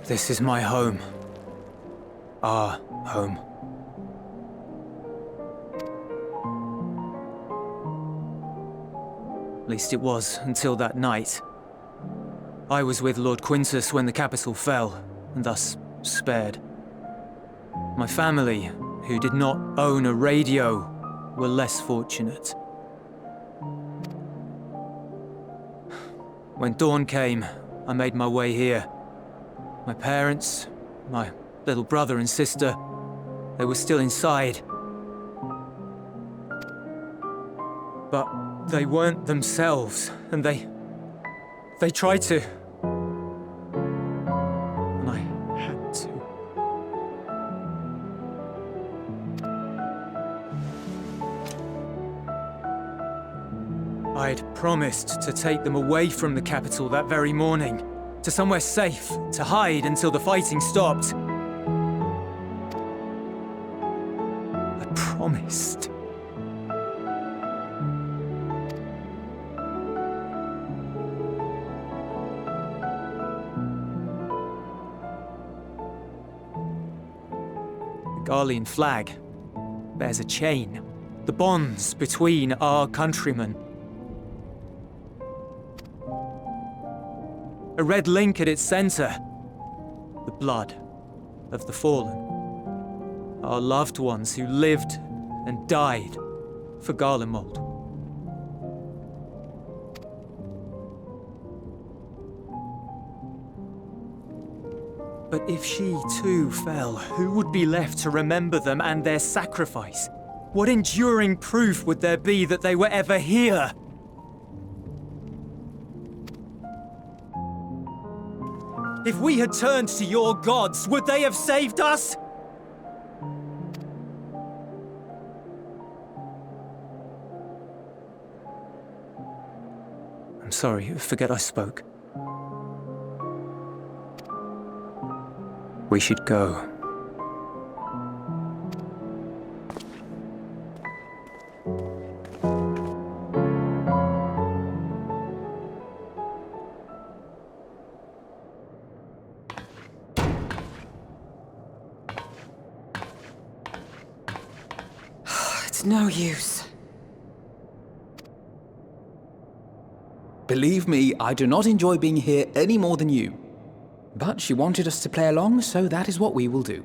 This is my home. Our home. At least it was, until that night. I was with Lord Quintus when the capital fell, and thus spared. My family, who did not own a radio, were less fortunate. When dawn came, I made my way here. My parents, my little brother and sister, they were still inside. But they weren't themselves, and they tried to. And I had to. I'd promised to take them away from the capital that very morning, to somewhere safe, to hide until the fighting stopped. I promised. The Garlean flag bears a chain, the bonds between our countrymen. A red link at its center. The blood of the fallen. Our loved ones who lived and died for Garlemald. But if she too fell, who would be left to remember them and their sacrifice? What enduring proof would there be that they were ever here? If we had turned to your gods, would they have saved us? I'm sorry, forget I spoke. We should go. It's no use. Believe me, I do not enjoy being here any more than you. But she wanted us to play along, so that is what we will do.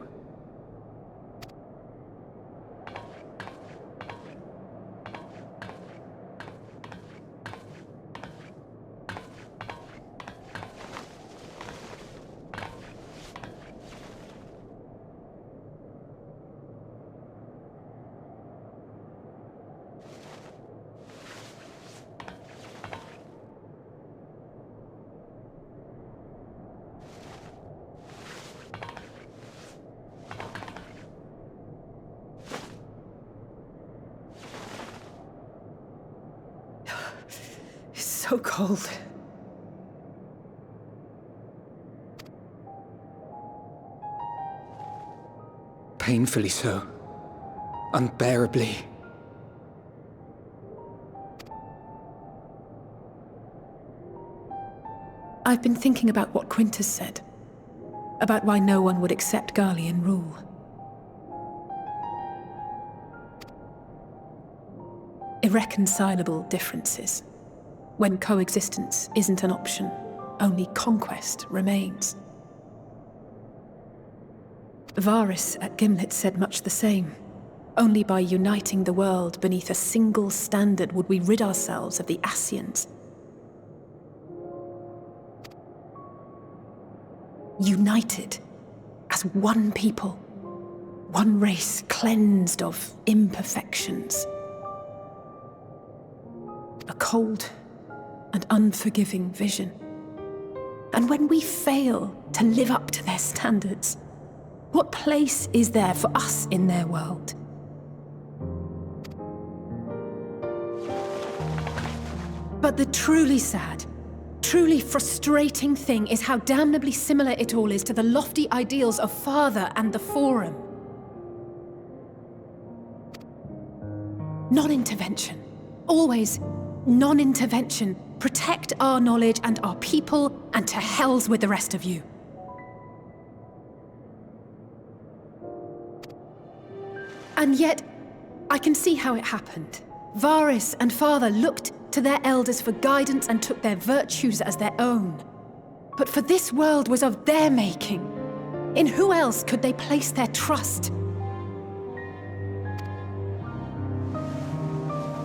so cold. Painfully so. Unbearably. I've been thinking about what Quintus said. About why no one would accept Garlean rule. Irreconcilable differences. When coexistence isn't an option, only conquest remains. Varys at Gimlet said much the same. Only by uniting the world beneath a single standard would we rid ourselves of the Ascians. United as one people, one race cleansed of imperfections. A cold and unforgiving vision. And when we fail to live up to their standards, what place is there for us in their world? But the truly sad, truly frustrating thing is how damnably similar it all is to the lofty ideals of Father and the Forum. Non-intervention. Always non-intervention. Protect our knowledge and our people, and to hells with the rest of you. And yet, I can see how it happened. Varys and Father looked to their elders for guidance and took their virtues as their own. But for this world was of their making. In who else could they place their trust?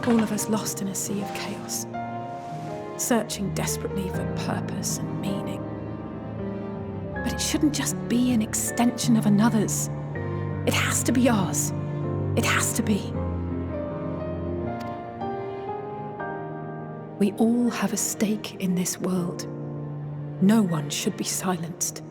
All of us lost in a sea of chaos, searching desperately for purpose and meaning. But it shouldn't just be an extension of another's. It has to be ours. It has to be. We all have a stake in this world. No one should be silenced.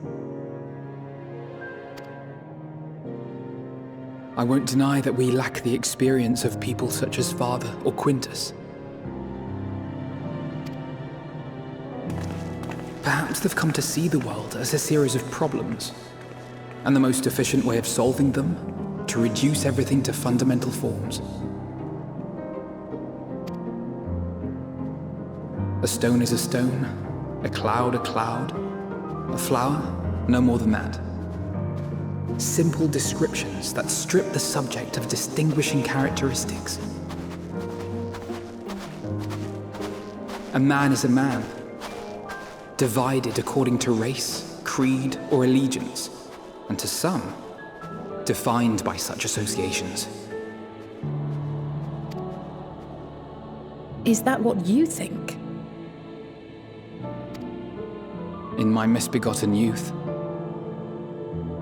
I won't deny that we lack the experience of people such as Father or Quintus. Perhaps they've come to see the world as a series of problems, and the most efficient way of solving them, to reduce everything to fundamental forms. A stone is a stone, a cloud, a flower, no more than that. Simple descriptions that strip the subject of distinguishing characteristics. A man is a man, divided according to race, creed, or allegiance, and to some, defined by such associations. Is that what you think? In my misbegotten youth.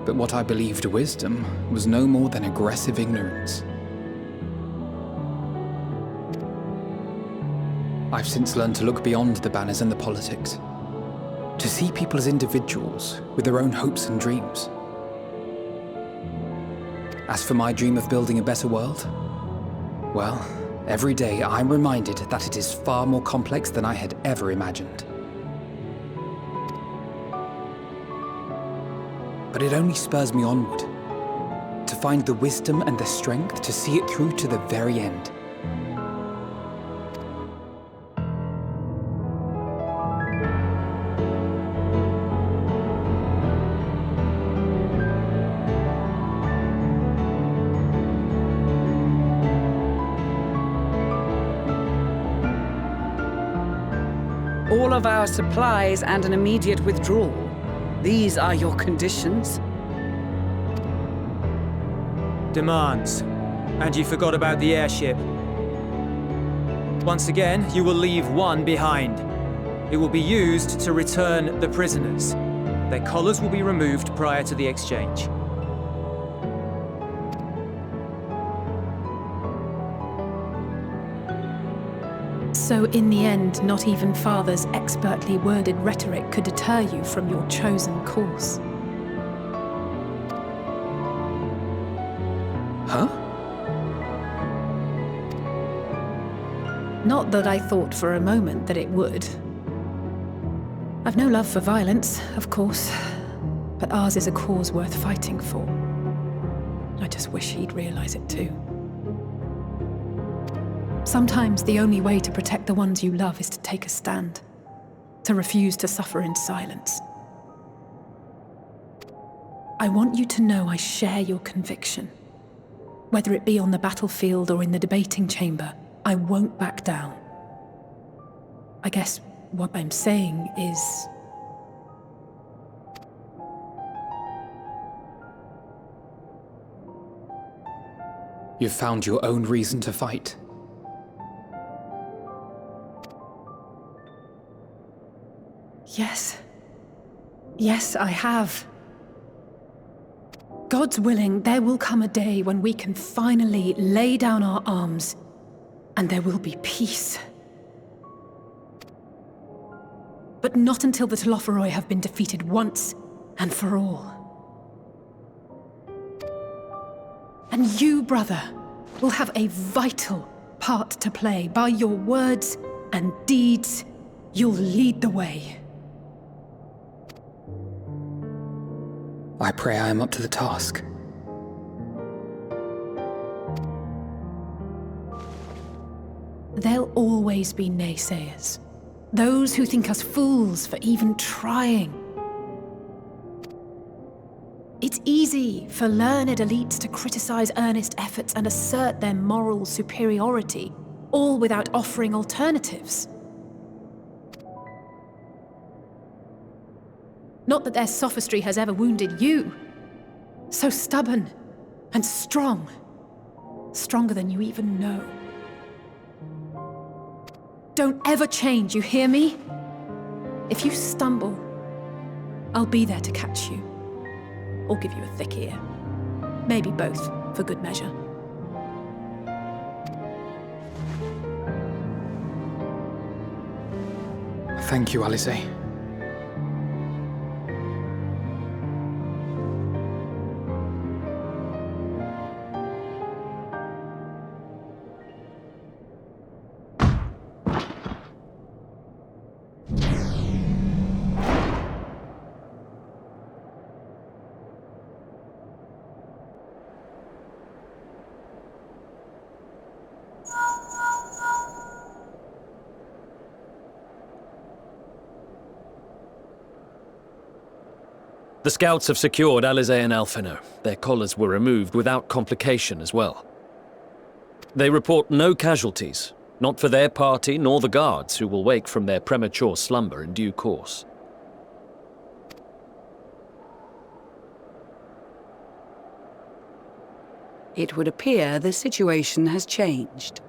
But what I believed wisdom was no more than aggressive ignorance. I've since learned to look beyond the banners and the politics, to see people as individuals with their own hopes and dreams. As for my dream of building a better world, well, every day I'm reminded that it is far more complex than I had ever imagined. But it only spurs me onward, to find the wisdom and the strength to see it through to the very end. All of our supplies and an immediate withdrawal. These are your conditions? Demands. And you forgot about the airship. Once again, you will leave one behind. It will be used to return the prisoners. Their collars will be removed prior to the exchange. So in the end, not even Father's expertly worded rhetoric could deter you from your chosen course. Huh? Not that I thought for a moment that it would. I've no love for violence, of course, but ours is a cause worth fighting for. I just wish he'd realize it too. Sometimes the only way to protect the ones you love is to take a stand, to refuse to suffer in silence. I want you to know I share your conviction. Whether it be on the battlefield or in the debating chamber, I won't back down. I guess what I'm saying is... You've found your own reason to fight. Yes. Yes, I have. God's willing, there will come a day when we can finally lay down our arms, and there will be peace. But not until the Telophoroi have been defeated once and for all. And you, brother, will have a vital part to play. By your words and deeds, you'll lead the way. I pray I am up to the task. There'll always be naysayers. Those who think us fools for even trying. It's easy for learned elites to criticize earnest efforts and assert their moral superiority, all without offering alternatives. Not that their sophistry has ever wounded you. So stubborn and strong. Stronger than you even know. Don't ever change, you hear me? If you stumble, I'll be there to catch you. Or give you a thick ear. Maybe both, for good measure. Thank you, Alice. The scouts have secured Alize and Alphino. Their collars were removed without complication as well. They report no casualties, not for their party nor the guards, who will wake from their premature slumber in due course. It would appear the situation has changed.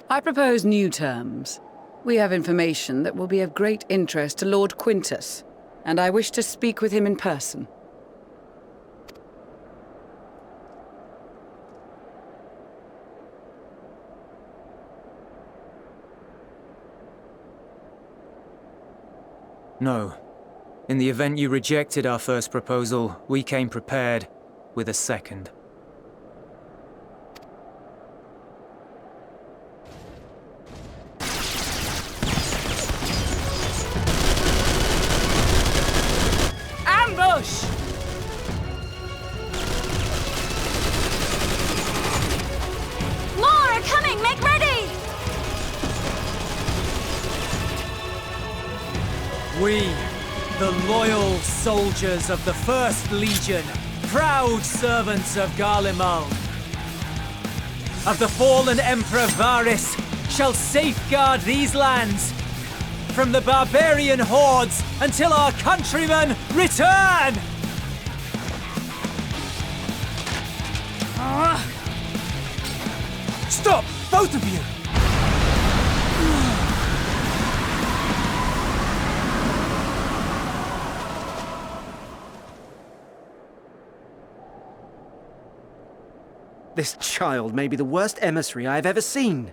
I propose new terms. We have information that will be of great interest to Lord Quintus, and I wish to speak with him in person. No. In the event you rejected our first proposal, we came prepared with a second. Ambush! More are coming! Make ready! We, the loyal soldiers of the First Legion, proud servants of Garlemald, of the fallen Emperor Varys, shall safeguard these lands from the barbarian hordes until our countrymen return! Stop, both of you! This child may be the worst emissary I have ever seen.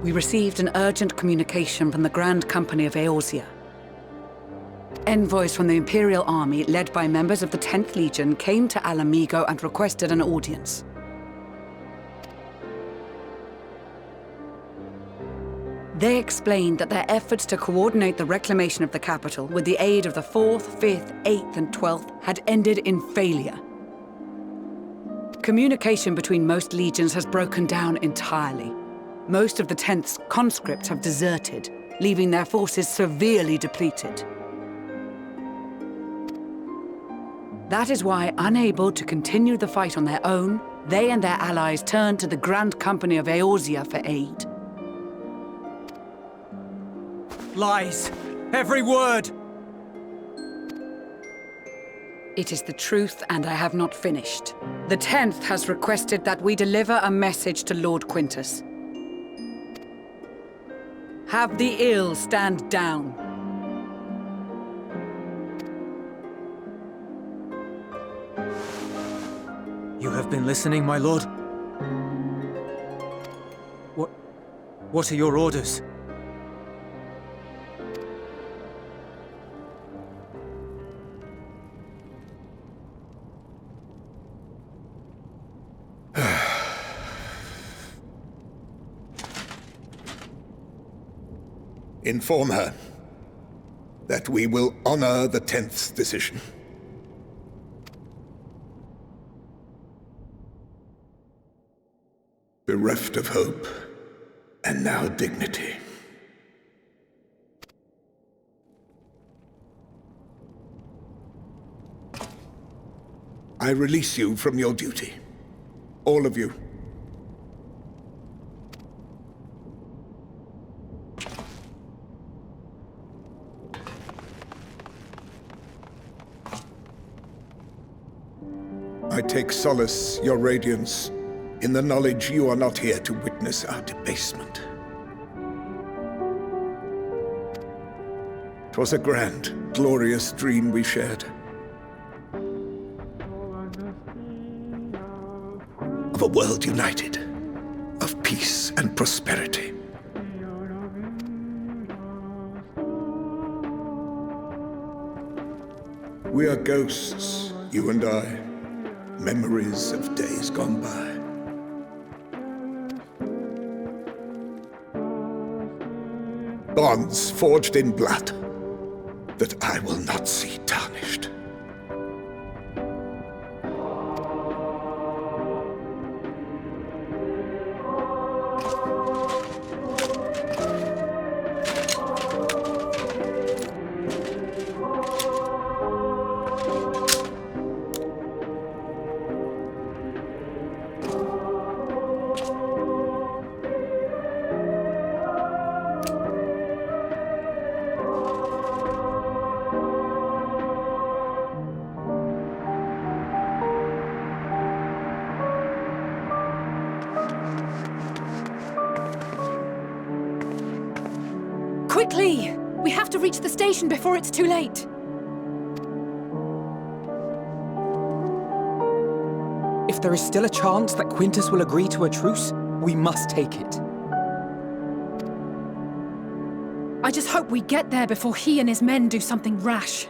We received an urgent communication from the Grand Company of Eorzea. Envoys from the Imperial Army, led by members of the 10th Legion, came to Alamigo and requested an audience. They explained that their efforts to coordinate the reclamation of the capital with the aid of the 4th, 5th, 8th, and 12th had ended in failure. Communication between most legions has broken down entirely. Most of the 10th's conscripts have deserted, leaving their forces severely depleted. That is why, unable to continue the fight on their own, they and their allies turned to the Grand Company of Eorzea for aid. Lies! Every word! It is the truth, and I have not finished. The 10th has requested that we deliver a message to Lord Quintus. Have the ill stand down. You have been listening, my lord? What are your orders? Inform her that we will honor the 10th's decision. Bereft of hope, and now dignity. I release you from your duty. All of you. I take solace, your radiance, in the knowledge you are not here to witness our debasement. 'Twas a grand, glorious dream we shared. Of a world united, of peace and prosperity. We are ghosts, you and I, memories of days gone by. Bonds forged in blood that I will not see tarnished. Quickly! We have to reach the station before it's too late. If there is still a chance that Quintus will agree to a truce, we must take it. I just hope we get there before he and his men do something rash.